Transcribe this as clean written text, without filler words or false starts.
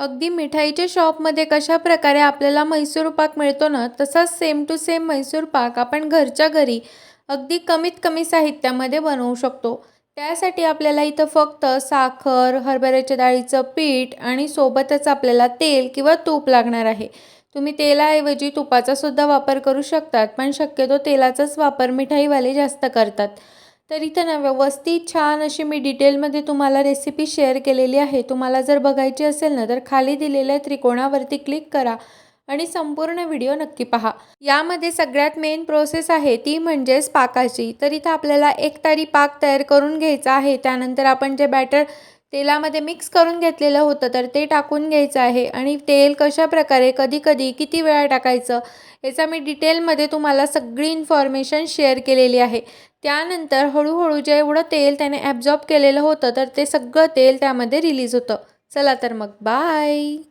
अगदी मिठाईच्या शॉपमध्ये कशा प्रकारे आपल्याला म्हैसूर पाक मिळतो ना, तसाच सेम टू सेम म्हैसूर पाक आपण घरच्या घरी अगदी कमीत कमी साहित्यामध्ये बनवू शकतो. त्यासाठी आपल्याला इथं फक्त साखर, हरभऱ्याच्या डाळीचं पीठ आणि सोबतच आपल्याला तेल किंवा तूप लागणार आहे. तुम्ही तेलाऐवजी तुपाचा सुद्धा वापर करू शकतात, पण शक्यतो तेलाचाच वापर मिठाईवाले जास्त करतात. तर इथं ना व्यवस्थित छान अशी मी डिटेलमध्ये तुम्हाला रेसिपी शेअर केलेली आहे. तुम्हाला जर बघायची असेल ना, तर खाली दिलेल्या त्रिकोणावरती क्लिक करा आणि संपूर्ण व्हिडिओ नक्की पहा. यामध्ये सगळ्यात मेन प्रोसेस आहे ती म्हणजेच पाकाची. तर इथं आपल्याला एक तारी पाक तयार करून घ्यायचा आहे. त्यानंतर आपण जे बॅटर तेलामध्ये मिक्स करून घेतलेलं होतं तर ते टाकून घ्यायचं आहे आणि तेल कशाप्रकारे, कधी-कधी, किती वेळा टाकायचं याचा मी डिटेलमध्ये तुम्हाला सगळी इन्फॉर्मेशन शेअर केलेली आहे. त्यानंतर हळूहळू जेवढं तेल त्याने ॲब्झॉर्ब केलेलं होतं तर ते सगळं तेल त्यामध्ये रिलीज होतं. चला तर मग बाय.